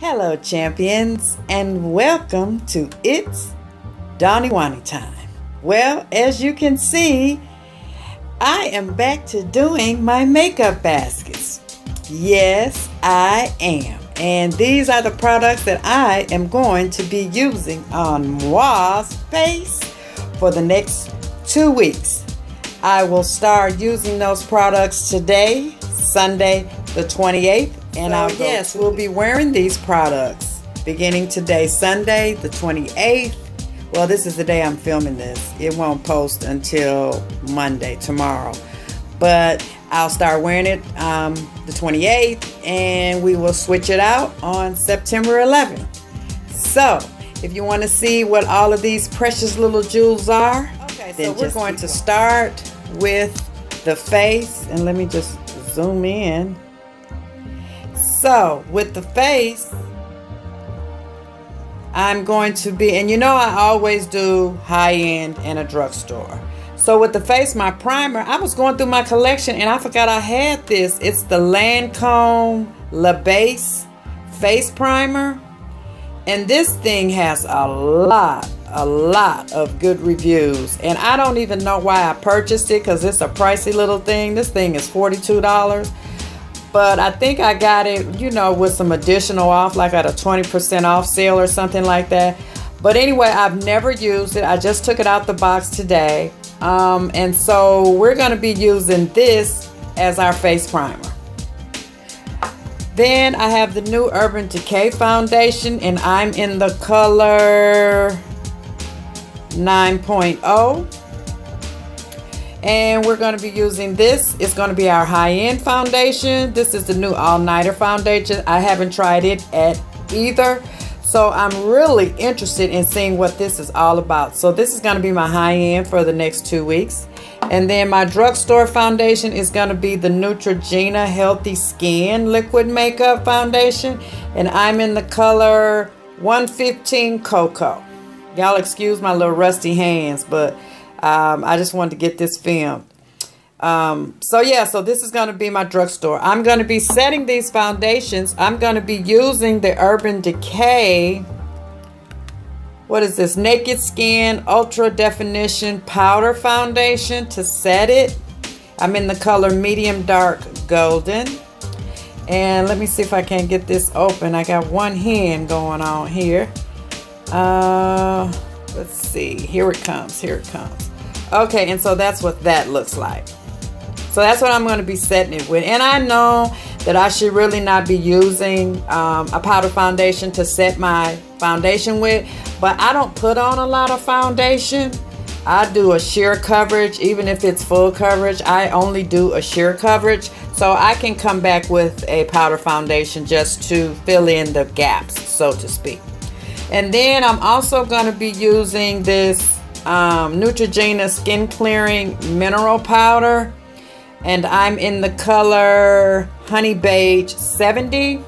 Hello champions, and welcome to It's DawnyWawny'Time. Well, as you can see, I am back to doing my makeup baskets. Yes, I am. And these are the products that I am going to be using on Wa's face for the next 2 weeks. I will start using those products today, Sunday the 28th. And yes, we'll be wearing these products beginning today, Sunday the 28th. Well, this is the day I'm filming this. It won't post until Monday, tomorrow. But I'll start wearing it the 28th, and we will switch it out on September 11th. So, if you want to see what all of these precious little jewels are, then we're going to start with the face. And let me just zoom in. So, with the face, I'm going to be, and you know I always do high-end in a drugstore. So with the face, my primer, I was going through my collection and I forgot I had this. It's the Lancome La Base Face Primer. And this thing has a lot of good reviews. And I don't even know why I purchased it, because it's a pricey little thing. This thing is $42. But I think I got it, you know, with some additional off, like at a 20% off sale or something like that. But anyway, I've never used it. I just took it out the box today. And so we're going to be using this as our face primer. Then I have the new Urban Decay foundation, and I'm in the color 9.0. And we're going to be using this. It's going to be our high-end foundation. This is the new all-nighter foundation. I haven't tried it at either. So I'm really interested in seeing what this is all about. So this is going to be my high-end for the next 2 weeks. And then my drugstore foundation is going to be the Neutrogena Healthy Skin Liquid Makeup Foundation. And I'm in the color 115 Cocoa. Y'all excuse my little rusty hands, but I just wanted to get this filmed. So yeah, so this is going to be my drugstore. I'm going to be setting these foundations. I'm going to be using the Urban Decay, what is this, Naked Skin Ultra Definition Powder Foundation to set it. I'm in the color Medium Dark Golden. And let me see if I can get this open. I got one hand going on here. Let's see. Here it comes. Here it comes. Okay, and so that's what that looks like. So that's what I'm going to be setting it with. And I know that I should really not be using a powder foundation to set my foundation with, but I don't put on a lot of foundation. I do a sheer coverage. Even if it's full coverage, I only do a sheer coverage. So I can come back with a powder foundation just to fill in the gaps, so to speak. And then I'm also going to be using this Neutrogena Skin Clearing Mineral Powder. And I'm in the color Honey Beige 70.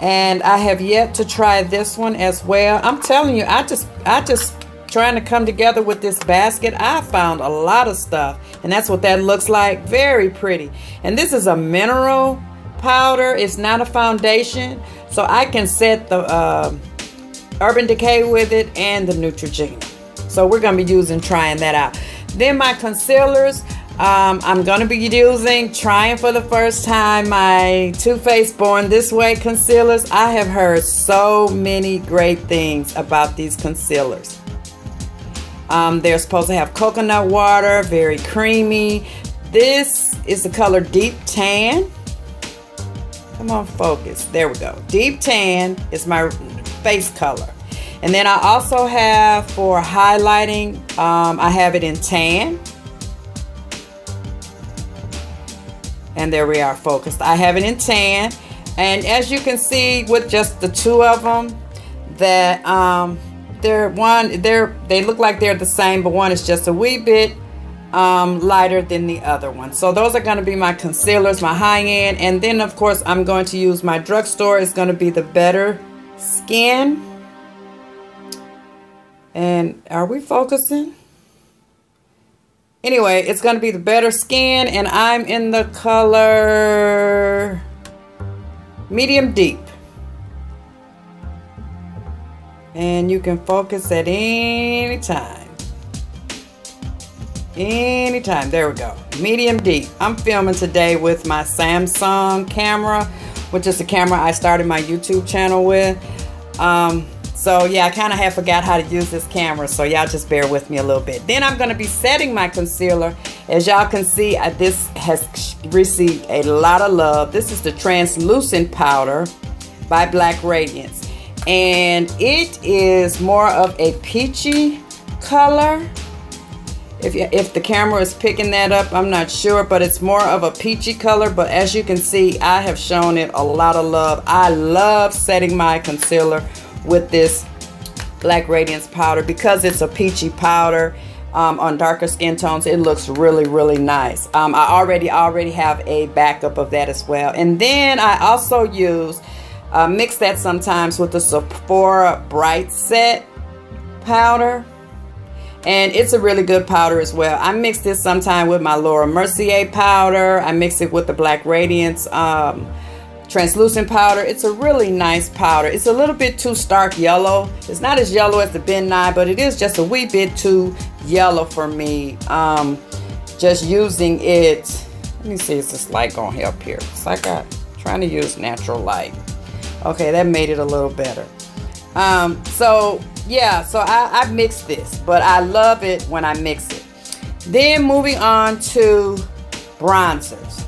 And I have yet to try this one as well. I'm telling you, I just trying to come together with this basket. I found a lot of stuff. And that's what that looks like. Very pretty. And this is a mineral powder. It's not a foundation. So I can set the Urban Decay with it and the Neutrogena. So we're going to be trying that out. Then my concealers, I'm going to be trying for the first time my Too Faced Born This Way concealers. I have heard so many great things about these concealers. They're supposed to have coconut water, very creamy. This is the color Deep Tan. Come on, focus. There we go. Deep Tan is my face color. And then I also have for highlighting, I have it in tan. And there we are, focused. I have it in tan. And as you can see with just the two of them, that they look like they're the same, but one is just a wee bit lighter than the other one. So those are going to be my concealers, my high-end. And then of course I'm going to use my drugstore. It's going to be the Better Skin. And are we focusing? Anyway, it's going to be the Better Skin, and I'm in the color Medium Deep. And you can focus at any time. Anytime. There we go. Medium deep. I'm filming today with my Samsung camera, which is the camera I started my YouTube channel with. So yeah, I kind of have forgot how to use this camera, so y'all just bear with me a little bit. Then I'm going to be setting my concealer. As y'all can see, this has received a lot of love. This is the translucent powder by Black Radiance, and it is more of a peachy color. If the camera is picking that up, I'm not sure, but it's more of a peachy color. But as you can see, I have shown it a lot of love. I love setting my concealer with this Black Radiance powder because it's a peachy powder. On darker skin tones, it looks really, really nice. I already have a backup of that as well. And then I also use mix that sometimes with the Sephora Bright Set powder, and it's a really good powder as well. I mix this sometime with my Laura Mercier powder. I mix it with the Black Radiance translucent powder. It's a really nice powder. It's a little bit too stark yellow. It's not as yellow as the Ben Nye, but it is just a wee bit too yellow for me. Just using it. Let me see, is this light gonna help here? It's like I'm trying to use natural light. Okay, that made it a little better. So yeah, so I mix this, but I love it when I mix it. Then moving on to bronzers.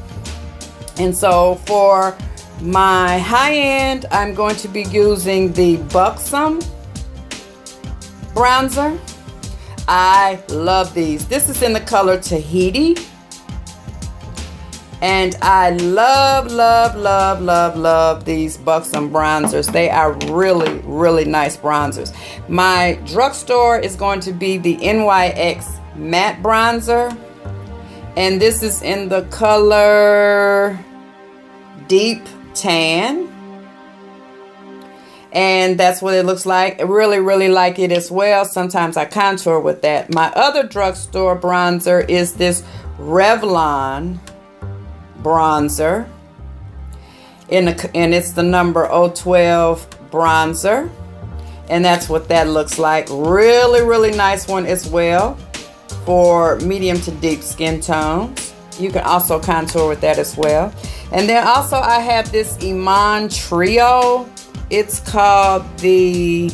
And so for my high end, I'm going to be using the Buxom bronzer. I love these. This is in the color Tahiti. And I love, love, love, love, love these Buxom bronzers. They are really, really nice bronzers. My drugstore is going to be the NYX matte bronzer. And this is in the color Deep Tan. And that's what it looks like. I really, really like it as well. Sometimes I contour with that. My other drugstore bronzer is this Revlon bronzer, and it's the number 012 bronzer, and that's what that looks like. Really, really nice one as well for medium to deep skin tones. You can also contour with that as well. And then also I have this Iman Trio. It's called the,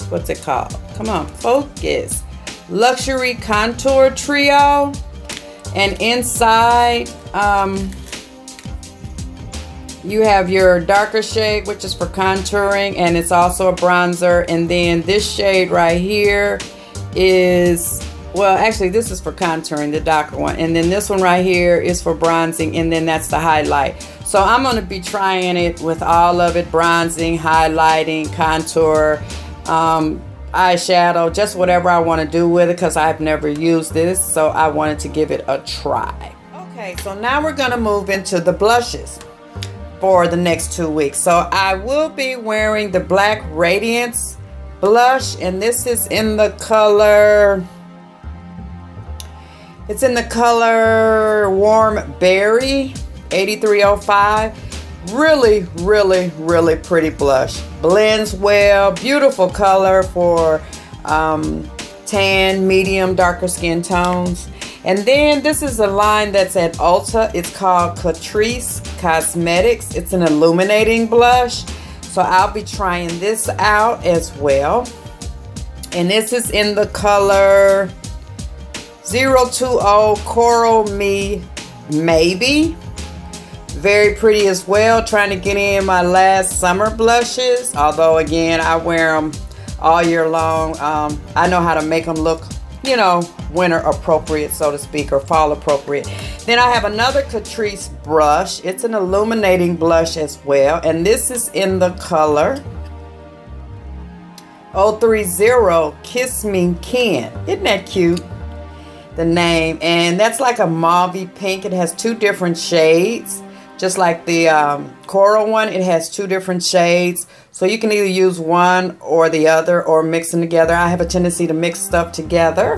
what's it called? Come on, focus. Luxury Contour Trio. And inside, you have your darker shade, which is for contouring, and it's also a bronzer. And then this shade right here is, well, actually this is for contouring, the darker one. And then this one right here is for bronzing, and then that's the highlight. So I'm going to be trying it with all of it: bronzing, highlighting, contour, eyeshadow, just whatever I want to do with it, because I've never used this, so I wanted to give it a try. Okay, so now we're going to move into the blushes for the next 2 weeks. So I will be wearing the Black Radiance blush, and this is in the color, it's in the color Warm Berry 8305. Really, really, really pretty blush. Blends well. Beautiful color for tan, medium, darker skin tones. And then this is a line that's at Ulta. It's called Catrice Cosmetics. It's an illuminating blush. So I'll be trying this out as well. And this is in the color 020 Coral Me Maybe. Very pretty as well. Trying to get in my last summer blushes. Although, again, I wear them all year long. I know how to make them look, you know, winter appropriate, so to speak, or fall appropriate. Then I have another Catrice brush. It's an illuminating blush as well. And this is in the color 030 Kiss Me Ken. Isn't that cute? The name. And that's like a mauvey pink. It has 2 different shades. Just like the coral one, it has 2 different shades. So you can either use one or the other, or mix them together. I have a tendency to mix stuff together,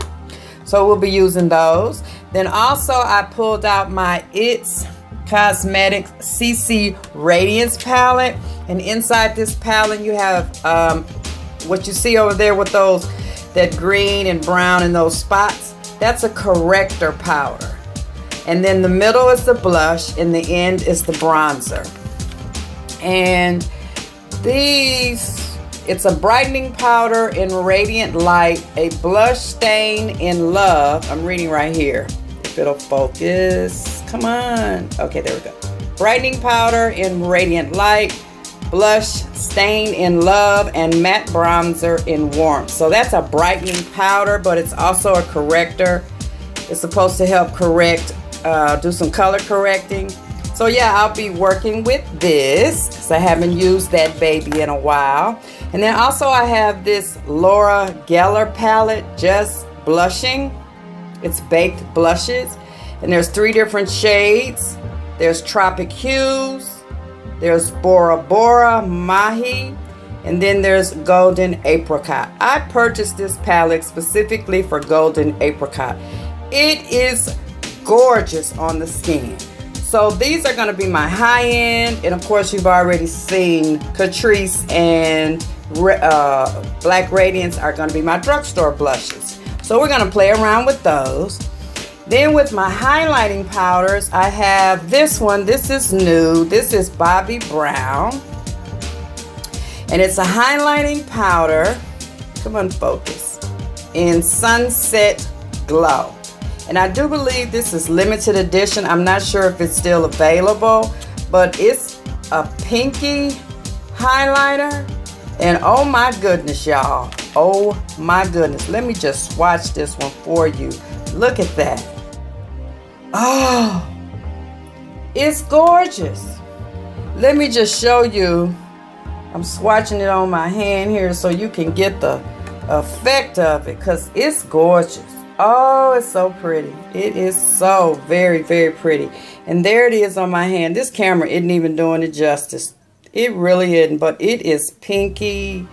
so we'll be using those. Then also I pulled out my It's Cosmetics CC Radiance palette. And inside this palette you have what you see over there with those, that green and brown and those spots, that's a corrector powder. And then the middle is the blush and the end is the bronzer. And these, it's a brightening powder in Radiant Light, a blush stain in Love. I'm reading right here, if it'll focus. Come on. Okay, there we go. Brightening powder in Radiant Light, blush stain in Love, and matte bronzer in Warmth. So that's a brightening powder, but it's also a corrector. It's supposed to help correct, do some color correcting. So yeah, I'll be working with this because I haven't used that baby in a while. And then also I have this Laura Geller palette, Just Blushing. It's baked blushes. And there's 3 different shades. There's Tropic Hues, there's Bora Bora Mahi, and then there's Golden Apricot. I purchased this palette specifically for Golden Apricot. It is gorgeous on the skin. So these are going to be my high end, and of course you've already seen Catrice and Black Radiance are going to be my drugstore blushes. So we're going to play around with those. Then with my highlighting powders, I have this one. This is new. This is Bobbi Brown. And it's a highlighting powder. Come on, focus. In Sunset Glow. And I do believe this is limited edition. I'm not sure if it's still available, but it's a pinky highlighter. And oh my goodness, y'all. Oh my goodness. Let me just swatch this one for you. Look at that. Oh, it's gorgeous. Let me just show you. I'm swatching it on my hand here so you can get the effect of it, because it's gorgeous. Oh, it's so pretty. It is so very, very pretty. And there it is on my hand. This camera isn't even doing it justice. It really isn't, but it is pinky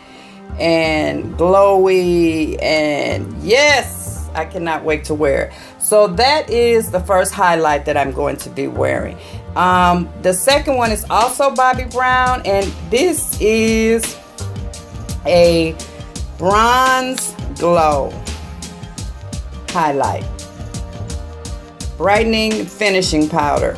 and glowy, and yes, I cannot wait to wear it. So that is the first highlight that I'm going to be wearing. The second one is also Bobbi Brown, and this is a Bronze Glow highlight. Brightening finishing powder.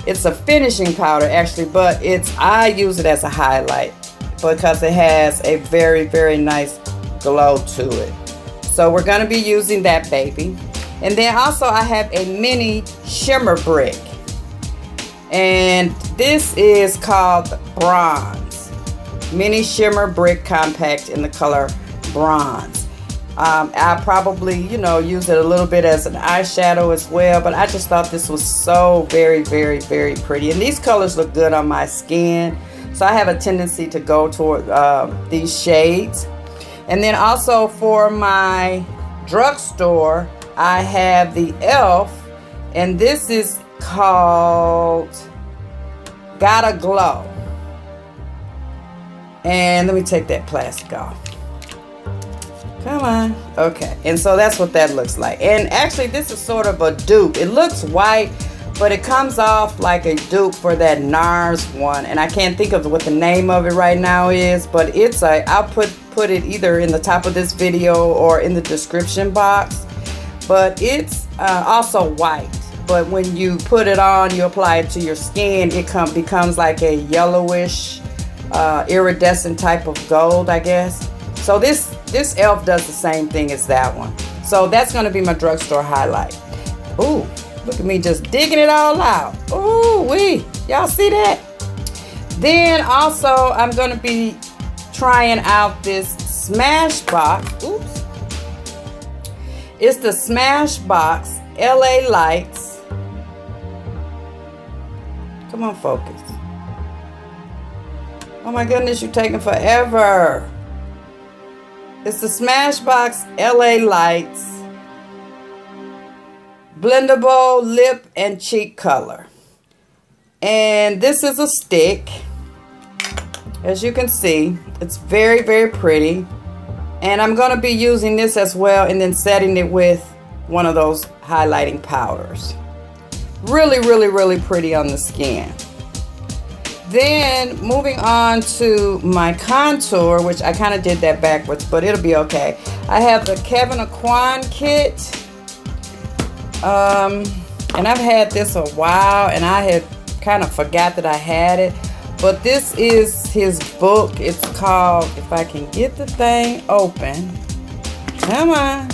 It's a finishing powder actually, but I use it as a highlight because it has a very, very nice glow to it. So we're going to be using that baby. And then also I have a mini shimmer brick. And this is called Bronze. Mini shimmer brick compact in the color Bronze. I'll probably, use it a little bit as an eyeshadow as well. But I just thought this was so very, very, very pretty. And these colors look good on my skin. So I have a tendency to go toward these shades. And then also for my drugstore, I have the e.l.f. and this is called Gotta Glow. And let me take that plastic off. Come on. Okay. And so that's what that looks like. And actually this is sort of a dupe. It looks white, but it comes off like a dupe for that NARS one. And I can't think of what the name of it right now is, but it's I'll put it either in the top of this video or in the description box. But it's also white. But when you put it on, you apply it to your skin, it becomes like a yellowish, iridescent type of gold, I guess. So this e.l.f. does the same thing as that one. So that's going to be my drugstore highlight. Ooh, look at me just digging it all out. Ooh wee, y'all see that? Then also I'm going to be trying out this Smashbox. Oops. It's the Smashbox LA Lights. Come on, focus. Oh my goodness, you're taking forever. It's the Smashbox LA Lights blendable lip and cheek color. And this is a stick. As you can see, it's very, very pretty. And I'm going to be using this as well and then setting it with one of those highlighting powders. Really, really, really pretty on the skin. Then moving on to my contour, which I kind of did that backwards, but it'll be okay. I have the Kevin Aquan kit. And I've had this a while, and I had kind of forgot that I had it. But this is his book. It's called, if I can get the thing open, come on,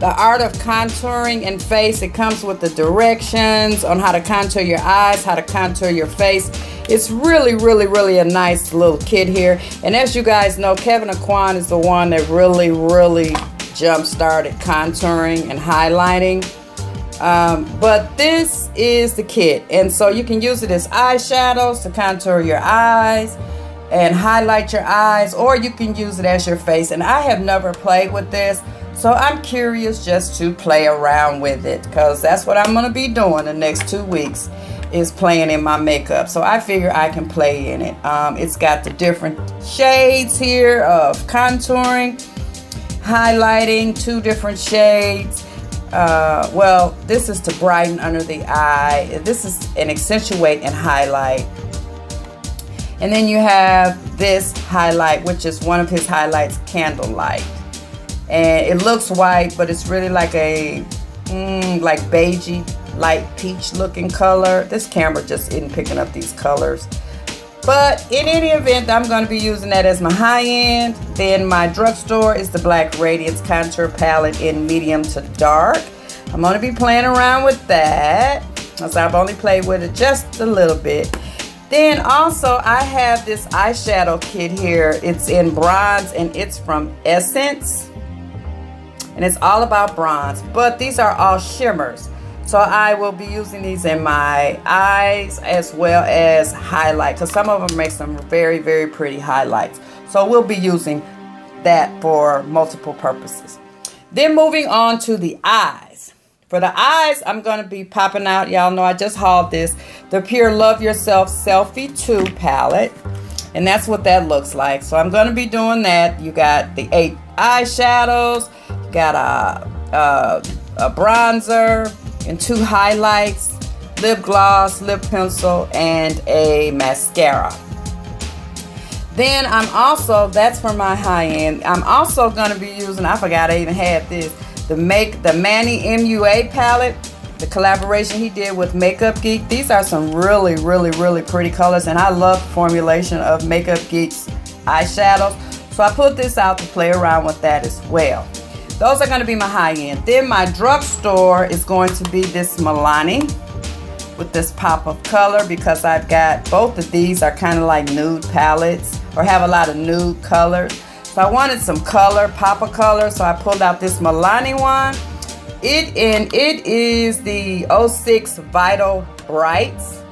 The Art of Contouring and Face. It comes with the directions on how to contour your eyes, how to contour your face. It's really, really, really a nice little kit here. And as you guys know, Kevin Aquan is the one that really, really jump-started contouring and highlighting. But this is the kit, and so you can use it as eyeshadows to contour your eyes and highlight your eyes, or you can use it as your face. And I have never played with this, so I'm curious just to play around with it, because that's what I'm going to be doing the next 2 weeks, is playing in my makeup. So I figure I can play in it. It's got the different shades here of contouring, highlighting, 2 different shades. Well, this is to brighten under the eye. This is an accentuate and highlight. And then you have this highlight, which is one of his highlights, Candlelight. And it looks white, but it's really like a like beigey, light peach looking color. This camera just isn't picking up these colors. But in any event, I'm going to be using that as my high end. Then my drugstore is the Black Radiance Contour Palette in medium to dark. I'm going to be playing around with that, because I've only played with it just a little bit. Then also I have this eyeshadow kit here. It's in bronze, and it's from Essence. And it's all about bronze. But these are all shimmers. So I will be using these in my eyes as well as highlight, because some of them make some very, very pretty highlights. So we'll be using that for multiple purposes. Then moving on to the eyes. For the eyes, I'm going to be popping out, y'all know I just hauled this, the Pure Love Yourself Selfie 2 palette. And that's what that looks like. So I'm going to be doing that. You got the 8 eyeshadows, you got a bronzer, and 2 highlights, lip gloss, lip pencil, and a mascara. Then I'm also, that's for my high end, I'm also going to be using, I forgot I even had this, the Manny MUA palette, the collaboration he did with Makeup Geek. These are some really, really, really pretty colors, and I love the formulation of Makeup Geek's eyeshadows. So I put this out to play around with that as well. Those are going to be my high end. Then my drugstore is going to be this Milani with this pop of color, because I've got both of these are kind of like nude palettes, or have a lot of nude colors. So I wanted some color, pop of color, so I pulled out this Milani one. It is the 06 Vital Brights.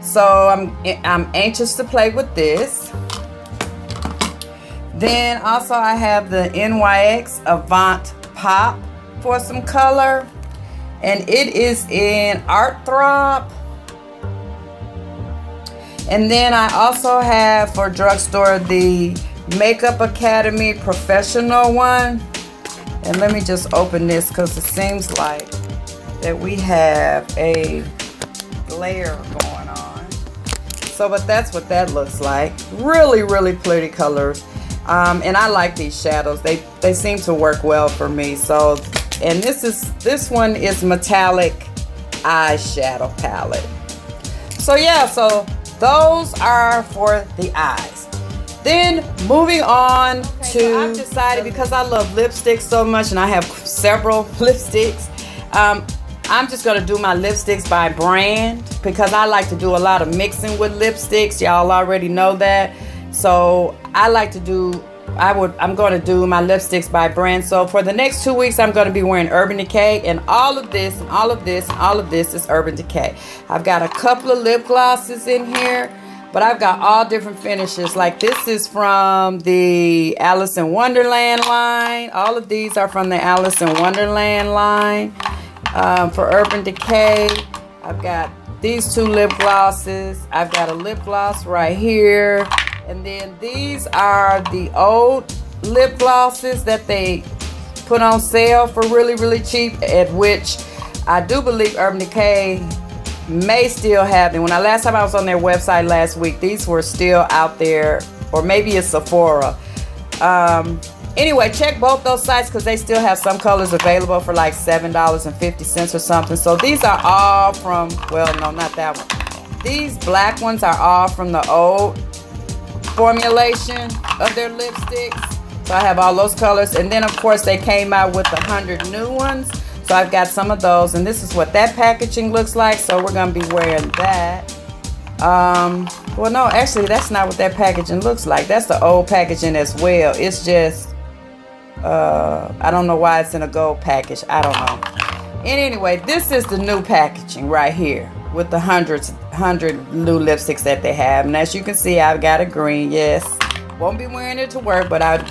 So I'm anxious to play with this. Then also I have the NYX Avant Pop for some color, and it is in Art Throb. And then I also have for drugstore the Makeup Academy Professional one. And let me just open this, because it seems like that we have a glare going on. So, but that's what that looks like. Really, really pretty colors. And I like these shadows. They seem to work well for me. So, and this one is metallic eyeshadow palette. So yeah, so those are for the eyes. Then moving on to, I've decided, because I love lipsticks so much and I have several lipsticks, I'm just going to do my lipsticks by brand, because I like to do a lot of mixing with lipsticks. Y'all already know that. So I like to do, I'm going to do my lipsticks by brand. So for the next 2 weeks, I'm going to be wearing Urban Decay, and all of this and all of this and all of this is Urban Decay. I've got a couple of lip glosses in here, but I've got all different finishes. Like this is from the Alice in Wonderland line. All of these are from the Alice in Wonderland line. For Urban Decay, I've got these 2 lip glosses. I've got a lip gloss right here. And then these are the old lip glosses that they put on sale for really, really cheap, at which I do believe Urban Decay may still have them. Last time I was on their website last week, these were still out there, or maybe it's Sephora. Anyway, check both those sites because they still have some colors available for like $7.50 or something. So these are all from, well, no, not that one. These black ones are all from the old formulation of their lipsticks. So I have all those colors. And then, of course, they came out with 100 new ones. So I've got some of those. And this is what that packaging looks like. So we're going to be wearing that. Well, no, actually, that's not what that packaging looks like. That's the old packaging as well. It's just, I don't know why it's in a gold package. I don't know. And anyway, this is the new packaging right here with the 100 new lipsticks that they have. And as you can see, I've got a green. Yes, won't be wearing it to work, but I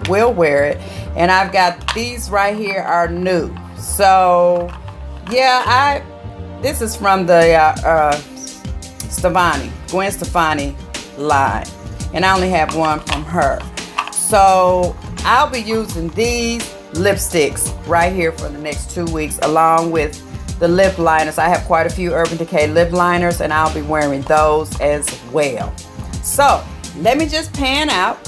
will wear it. And I've got these right here are new. So yeah, this is from the Gwen Stefani line, and I only have one from her. So I'll be using these lipsticks right here for the next 2 weeks, along with the lip liners. I have quite a few Urban Decay lip liners, and I'll be wearing those as well. So let me just pan out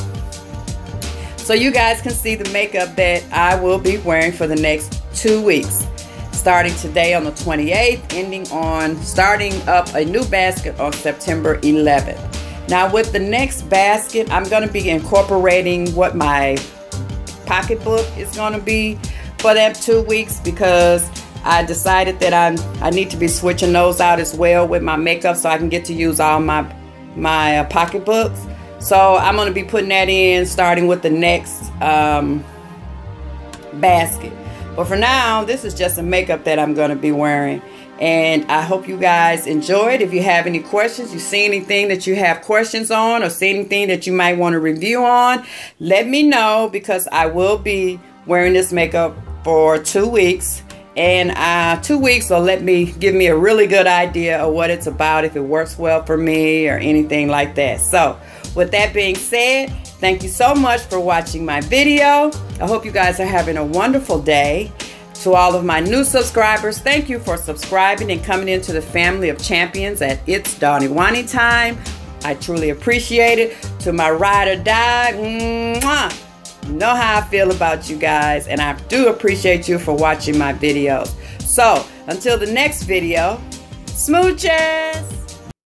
so you guys can see the makeup that I will be wearing for the next 2 weeks, starting today on the 28th, starting up a new basket on September 11th. Now with the next basket, I'm going to be incorporating what my pocketbook is going to be for that 2 weeks, because I decided that I need to be switching those out as well with my makeup so I can get to use all my pocketbooks. So I'm going to be putting that in starting with the next basket. But for now, this is just a makeup that I'm going to be wearing. And I hope you guys enjoyed. If you have any questions, you see anything that you have questions on, or see anything that you might want to review on, let me know, because I will be wearing this makeup for 2 weeks. And 2 weeks will give me a really good idea of what it's about, if it works well for me or anything like that. So with that being said, thank you so much for watching my video. I hope you guys are having a wonderful day. To all of my new subscribers, thank you for subscribing and coming into the family of champions at ItsDawnyWawnyTime. I truly appreciate it. To my ride or die, mwah, you know how I feel about you guys, and I do appreciate you for watching my videos. So until the next video, smooches!